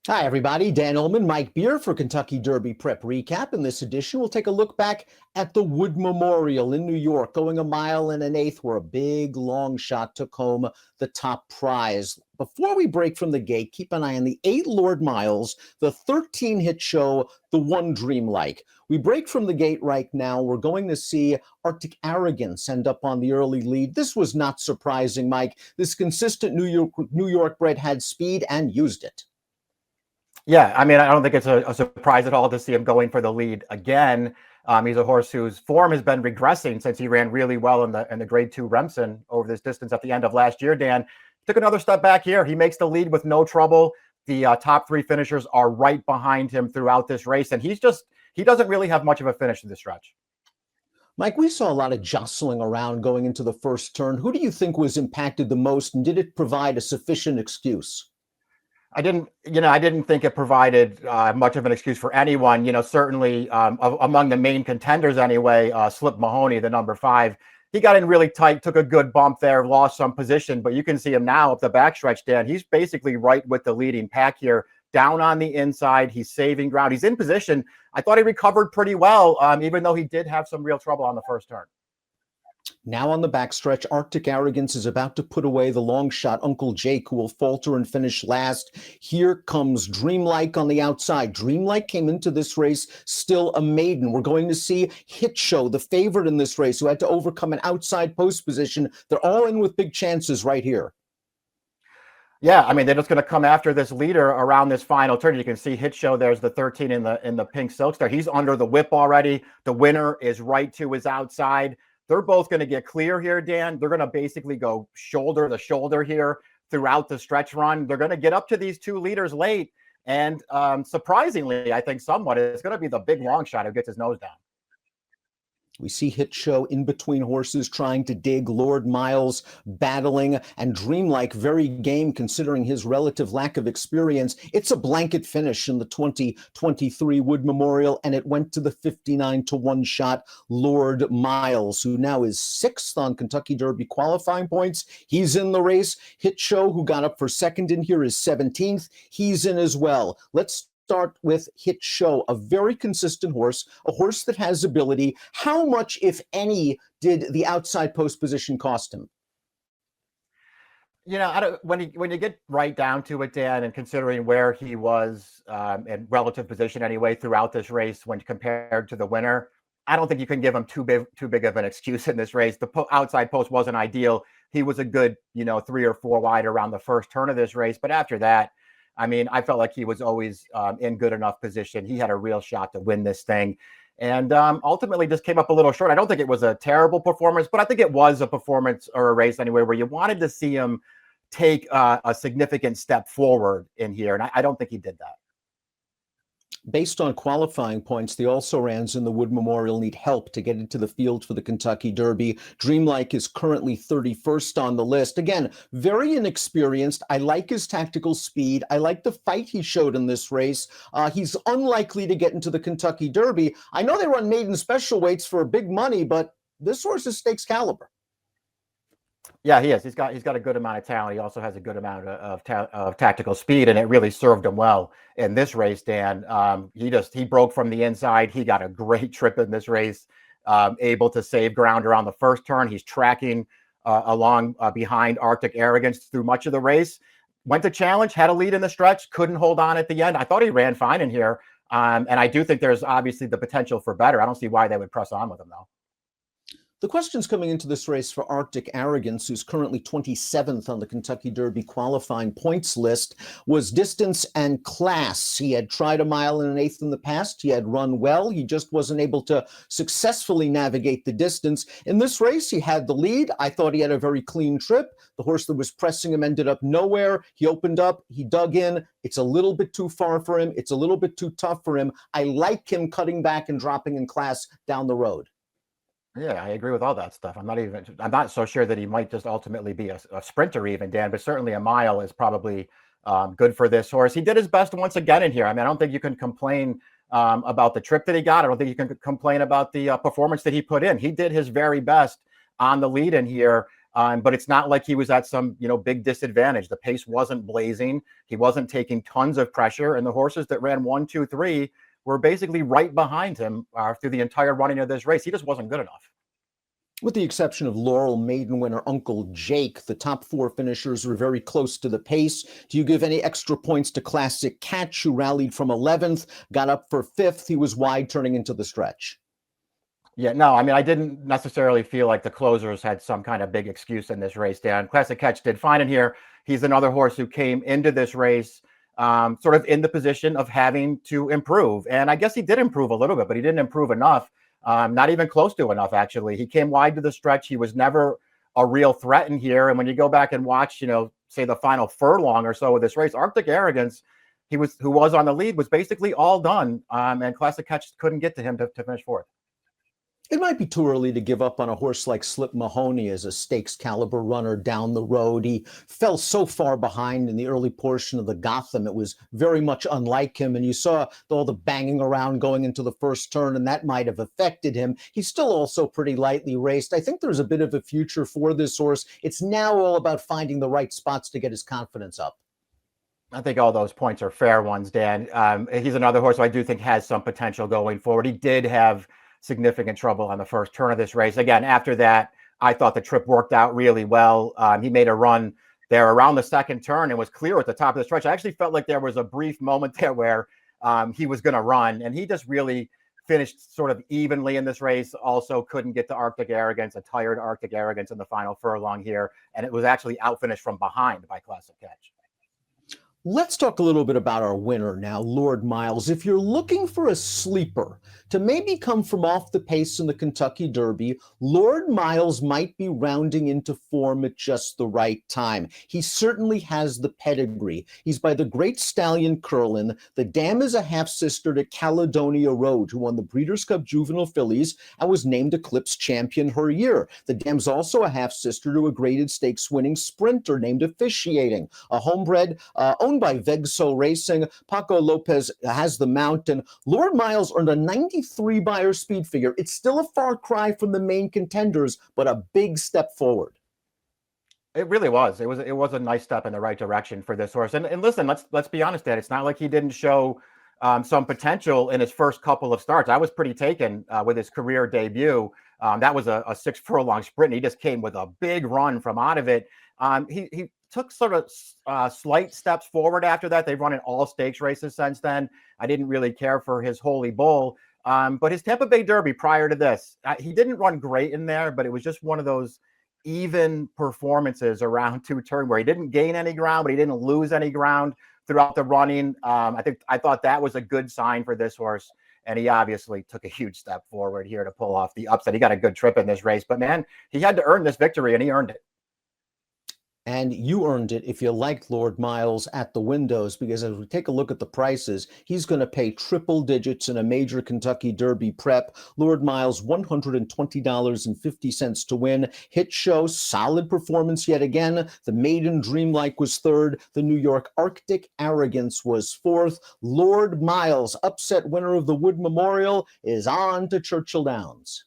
Hi, everybody. Dan Illman, Mike Beer for Kentucky Derby Prep Recap. In this edition, we'll take a look back at the Wood Memorial in New York, going 1 1/8 miles, where a big long shot took home the top prize. Before we break from the gate, keep an eye on the 8 Lord Miles, the 13 hit show, the 1 Dreamlike. We break from the gate right now. We're going to see Arctic Arrogance end up on the early lead. This was not surprising, Mike. This consistent New York bred had speed and used it. Yeah, I mean, I don't think it's a surprise at all to see him going for the lead again. He's a horse whose form has been regressing since he ran really well in the Grade 2 Remsen over this distance at the end of last year. Dan took another step back here. He makes the lead with no trouble. The top 3 finishers are right behind him throughout this race, and he doesn't really have much of a finish in this stretch. Mike, we saw a lot of jostling around going into the first turn. Who do you think was impacted the most, and did it provide a sufficient excuse? I didn't think it provided much of an excuse for anyone. Certainly among the main contenders anyway, Slip Mahoney, the number 5, he got in really tight, took a good bump there, lost some position, but you can see him now up the backstretch, Dan. He's basically right with the leading pack here, down on the inside. He's saving ground. He's in position. I thought he recovered pretty well, even though he did have some real trouble on the first turn. Now on the backstretch, Arctic Arrogance is about to put away the long shot, Uncle Jake, who will falter and finish last. Here comes Dreamlike on the outside. Dreamlike came into this race still a maiden. We're going to see Hit Show, the favorite in this race, who had to overcome an outside post position. They're all in with big chances right here. Yeah, I mean, they're just going to come after this leader around this final turn. You can see Hit Show. There's the 13 in the pink silk star. He's under the whip already. The winner is right to his outside. They're both going to get clear here, Dan. They're going to basically go shoulder to shoulder here throughout the stretch run. They're going to get up to these 2 leaders late. And surprisingly, I think somewhat, it's going to be the big long shot who gets his nose down. We see Hit Show in between horses trying to dig, Lord Miles battling, and Dreamlike very game considering his relative lack of experience. It's a blanket finish in the 2023 Wood Memorial, and it went to the 59-1 shot, Lord Miles, who now is 6th on Kentucky Derby qualifying points. He's in the race. Hit Show, who got up for second in here, is 17th. He's in as well. Let's start with Hit Show, a very consistent horse, a horse that has ability. How much, if any, did the outside post position cost him? When you get right down to it, Dan, and considering where he was in relative position anyway throughout this race when compared to the winner, I don't think you can give him too big of an excuse in this race. The outside post wasn't ideal. He was a good 3 or 4 wide around the first turn of this race, but after that, I mean, I felt like he was always in good enough position. He had a real shot to win this thing, and ultimately just came up a little short. I don't think it was a terrible performance, but I think it was a performance or a race anyway where you wanted to see him take a significant step forward in here, and I don't think he did that. Based on qualifying points, the also-rans in the Wood Memorial need help to get into the field for the Kentucky Derby. Dreamlike is currently 31st on the list. Again, very inexperienced. I like his tactical speed. I like the fight he showed in this race. He's unlikely to get into the Kentucky Derby. I know they run maiden special weights for big money, but this horse is stakes caliber. Yeah, he is. He's got a good amount of talent. He also has a good amount of tactical speed, and it really served him well in this race, Dan. He broke from the inside. He got a great trip in this race, able to save ground around the first turn. He's tracking along behind Arctic Arrogance through much of the race. Went to challenge, had a lead in the stretch, couldn't hold on at the end. I thought he ran fine in here, and I do think there's obviously the potential for better. I don't see why they would press on with him, though. The questions coming into this race for Arctic Arrogance, who's currently 27th on the Kentucky Derby qualifying points list, was distance and class. He had tried 1 1/8 miles in the past. He had run well. He just wasn't able to successfully navigate the distance. In this race, he had the lead. I thought he had a very clean trip. The horse that was pressing him ended up nowhere. He opened up. He dug in. It's a little bit too far for him. It's a little bit too tough for him. I like him cutting back and dropping in class down the road. Yeah, I agree with all that stuff. I'm not so sure that he might just ultimately be a sprinter even, Dan, but certainly a mile is probably good for this horse. He did his best once again in here. I mean, I don't think you can complain about the trip that he got. I don't think you can complain about the performance that he put in. He did his very best on the lead in here. But it's not like he was at some, big disadvantage. The pace wasn't blazing. He wasn't taking tons of pressure. And the horses that ran 1, 2, 3 were basically right behind him through the entire running of this race. He just wasn't good enough. With the exception of Laurel maiden winner Uncle Jake, the top 4 finishers were very close to the pace. Do you give any extra points to Classic Catch, who rallied from 11th, got up for 5th? He was wide turning into the stretch. Yeah, no, I mean, I didn't necessarily feel like the closers had some kind of big excuse in this race, Dan. Classic Catch did fine in here. He's another horse who came into this race sort of in the position of having to improve. And I guess he did improve a little bit, but he didn't improve enough. Not even close to enough, actually. He came wide to the stretch. He was never a real threat in here. And when you go back and watch, say the final furlong or so of this race, Arctic Arrogance, who was on the lead, was basically all done. And Classic Catch couldn't get to him to finish 4th. It might be too early to give up on a horse like Slip Mahoney as a stakes caliber runner down the road. He fell so far behind in the early portion of the Gotham. It was very much unlike him. And you saw all the banging around going into the first turn, and that might have affected him. He's still also pretty lightly raced. I think there's a bit of a future for this horse. It's now all about finding the right spots to get his confidence up. I think all those points are fair ones, Dan. He's another horse who I do think has some potential going forward. He did have significant trouble on the first turn of this race. Again, after that, I thought the trip worked out really well. He made a run there around the second turn and was clear at the top of the stretch. I actually felt like there was a brief moment there where he was going to run, and he just really finished sort of evenly in this race. Also couldn't get to Arctic Arrogance, a tired Arctic Arrogance in the final furlong here, and it was actually outfinished from behind by Classic Catch. Let's talk a little bit about our winner now, Lord Miles. If you're looking for a sleeper to maybe come from off the pace in the Kentucky Derby, Lord Miles might be rounding into form at just the right time. He certainly has the pedigree. He's by the great stallion Curlin. The dam is a half-sister to Caledonia Road, who won the Breeders' Cup Juvenile Fillies and was named Eclipse Champion her year. The dam's also a half-sister to a graded stakes winning sprinter named Officiating, a homebred owned by Vegso Racing. Paco Lopez has the mount, and Lord Miles earned a 93 Beyer speed figure. It's still a far cry from the main contenders, but a big step forward. It really was. It was a nice step in the right direction for this horse. And listen, let's be honest, Dad. It's not like he didn't show some potential in his first couple of starts. I was pretty taken with his career debut. That was a 6 furlong sprint. He just came with a big run from out of it. He took sort of slight steps forward after that. They've run in all stakes races since then. I didn't really care for his Holy Bull. But his Tampa Bay Derby prior to this, he didn't run great in there, but it was just one of those even performances around 2 turn where he didn't gain any ground, but he didn't lose any ground throughout the running. I thought that was a good sign for this horse. And he obviously took a huge step forward here to pull off the upset. He got a good trip in this race, but man, he had to earn this victory, and he earned it. And you earned it if you liked Lord Miles at the windows, because as we take a look at the prices, he's going to pay triple digits in a major Kentucky Derby prep. Lord Miles, $120.50 to win. Hit show, solid performance yet again. The Maiden Dreamlike was 3rd. The New York Arctic Arrogance was 4th. Lord Miles, upset winner of the Wood Memorial, is on to Churchill Downs.